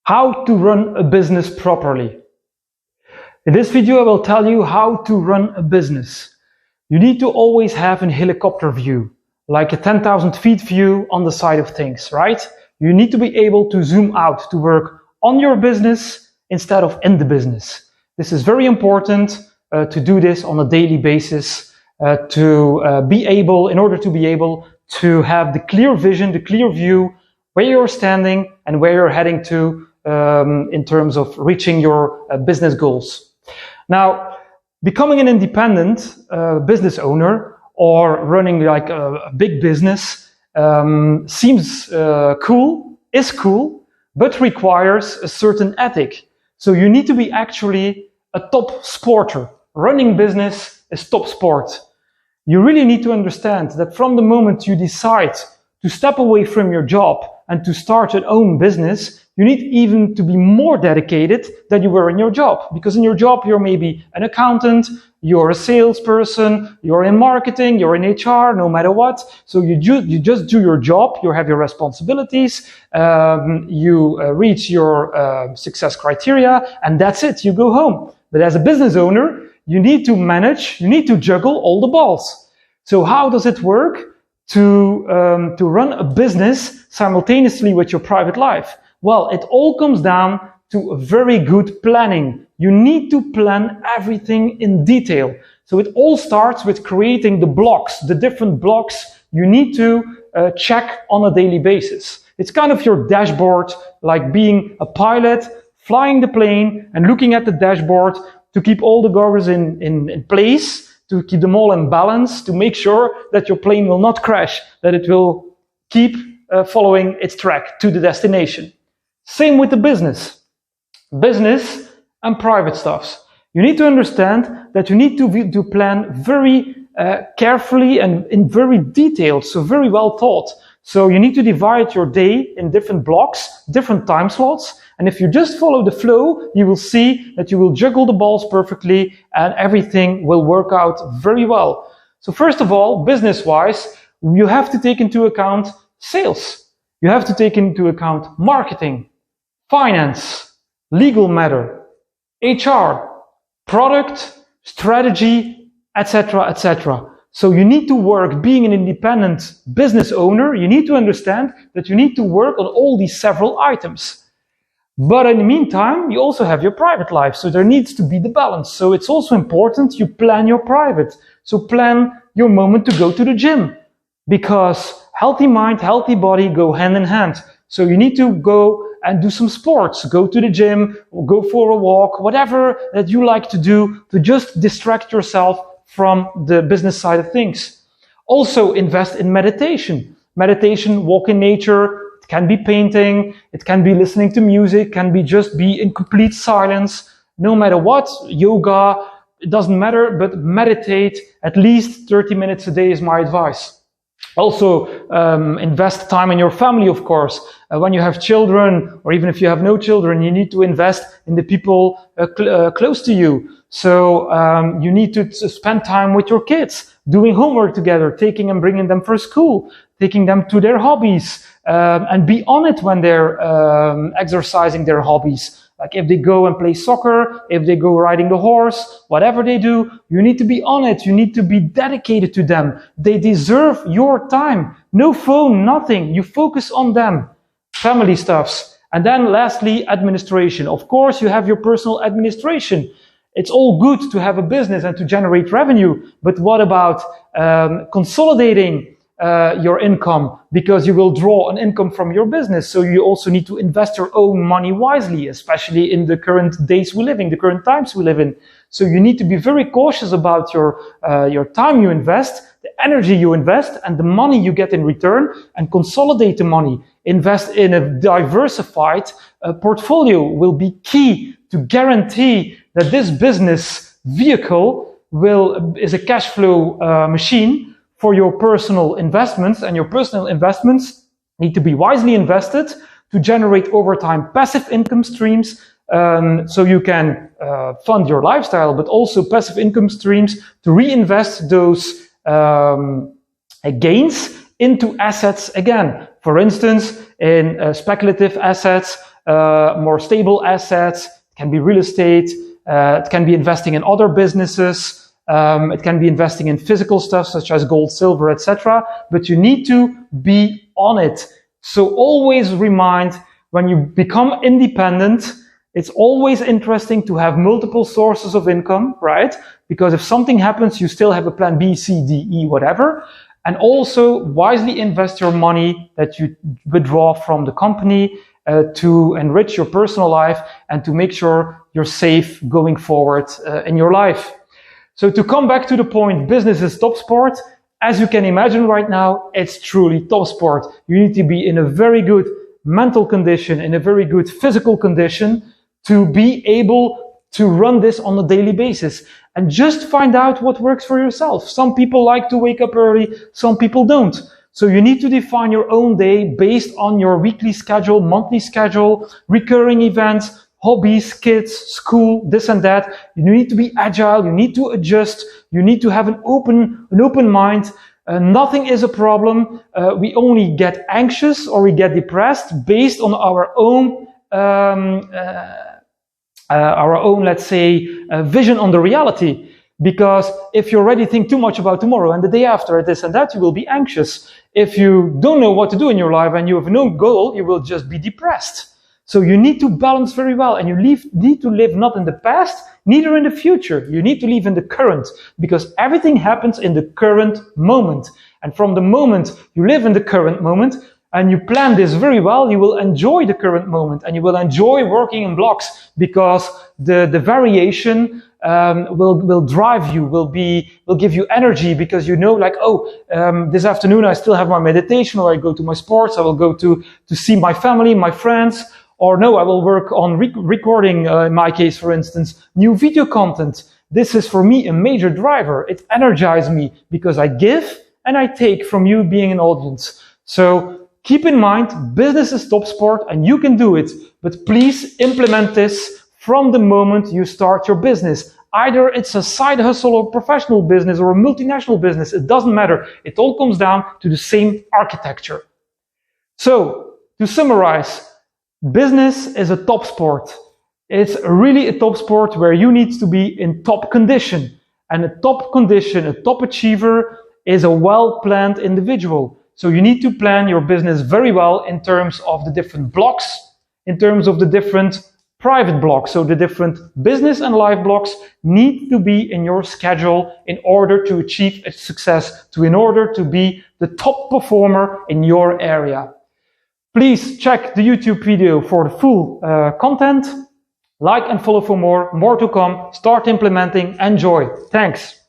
How to run a business properly. In this video, I will tell you how to run a business. You need to always have a helicopter view, like a 10,000 feet view on the side of things, right? You need to be able to zoom out to work on your business instead of in the business. This is very important to do this on a daily basis in order to be able to have the clear vision, the clear view, where you're standing and where you're heading to in terms of reaching your business goals. Now, becoming an independent business owner or running like a big business seems cool, is cool, but requires a certain ethic. So you need to be actually a top sporter. Running business is top sport. You really need to understand that from the moment you decide to step away from your job and to start your own business, you need even to be more dedicated than you were in your job. Because in your job, you're maybe an accountant, you're a salesperson, you're in marketing, you're in HR, no matter what. So you just do your job, you have your responsibilities, you reach your success criteria, and that's it, you go home. But as a business owner, you need to manage, you need to juggle all the balls. So how does it work to run a business simultaneously with your private life? Well, it all comes down to a very good planning. You need to plan everything in detail. So it all starts with creating the blocks, the different blocks you need to check on a daily basis. It's kind of your dashboard, like being a pilot, flying the plane and looking at the dashboard to keep all the goggles in place, to keep them all in balance, to make sure that your plane will not crash, that it will keep following its track to the destination. Same with the business and private stuffs. You need to understand that you need to plan very carefully and in very detailed, so very well thought. So you need to divide your day in different blocks, different time slots. And if you just follow the flow, you will see that you will juggle the balls perfectly and everything will work out very well. So first of all, business-wise, you have to take into account sales. You have to take into account marketing, finance, legal matter, HR, product, strategy, etc., etc. So you need to work, being an independent business owner, you need to understand that you need to work on all these several items. But in the meantime, you also have your private life, so there needs to be the balance. So it's also important you plan your private. So plan your moment to go to the gym, because healthy mind, healthy body go hand in hand. So you need to go and do some sports, go to the gym, or go for a walk, whatever that you like to do to just distract yourself from the business side of things. Also invest in meditation. Meditation, walk in nature. It can be painting, it can be listening to music, can be just be in complete silence. No matter what, yoga, it doesn't matter, but meditate at least 30 minutes a day is my advice. Also, invest time in your family, of course. When you have children, or even if you have no children, you need to invest in the people close to you. So you need to spend time with your kids, doing homework together, taking and bringing them for school, taking them to their hobbies, and be on it when they're exercising their hobbies. Like if they go and play soccer, if they go riding the horse, whatever they do, you need to be on it. You need to be dedicated to them. They deserve your time. No phone, nothing. You focus on them. Family stuffs. And then lastly, administration. Of course, you have your personal administration. It's all good to have a business and to generate revenue. But what about consolidating your income, because you will draw an income from your business. So you also need to invest your own money wisely, especially in the current days we live in, the current times we live in. So you need to be very cautious about your time you invest, the energy you invest, and the money you get in return, and consolidate the money. Invest in a diversified portfolio will be key to guarantee that this business vehicle is a cash flow machine for your personal investments, and your personal investments need to be wisely invested to generate over time passive income streams, so you can fund your lifestyle, but also passive income streams to reinvest those gains into assets again. For instance, in speculative assets, more stable assets. It can be real estate. It can be investing in other businesses. It can be investing in physical stuff such as gold, silver, etc. But you need to be on it. So always remind, when you become independent, it's always interesting to have multiple sources of income, right? Because if something happens, you still have a plan B, C, D, E, whatever. And also wisely invest your money that you withdraw from the company to enrich your personal life and to make sure you're safe going forward in your life. So to come back to the point, business is top sport. As you can imagine right now, it's truly top sport. You need to be in a very good mental condition, in a very good physical condition to be able to run this on a daily basis. And just find out what works for yourself. Some people like to wake up early, some people don't. So you need to define your own day based on your weekly schedule, monthly schedule, recurring events, hobbies, kids, school, this and that. You need to be agile, you need to adjust, you need to have an open mind. Nothing is a problem. We only get anxious or we get depressed based on our own let's say, vision on the reality. Because if you already think too much about tomorrow and the day after this and that, you will be anxious. If you don't know what to do in your life and you have no goal, you will just be depressed. So you need to balance very well, and you need to live not in the past, neither in the future. You need to live in the current, because everything happens in the current moment. And from the moment you live in the current moment, and you plan this very well, you will enjoy the current moment and you will enjoy working in blocks, because the variation will drive you, will give you energy, because you know, like, this afternoon I still have my meditation, or I go to my sports, I will go to see my family, my friends, or no, I will work on recording, in my case, for instance, new video content. This is for me a major driver. It energizes me because I give and I take from you being an audience. So keep in mind, business is top sport and you can do it, but please implement this from the moment you start your business. Either it's a side hustle or professional business or a multinational business, it doesn't matter. It all comes down to the same architecture. So, to summarize, business is a top sport. It's really a top sport where you need to be in top condition. And a top condition, a top achiever, is a well-planned individual. So you need to plan your business very well in terms of the different blocks, in terms of the different private blocks. So the different business and life blocks need to be in your schedule in order to achieve a success, in order to be the top performer in your area. Please check the YouTube video for the full content. Like and follow for more to come. Start implementing. Enjoy. Thanks.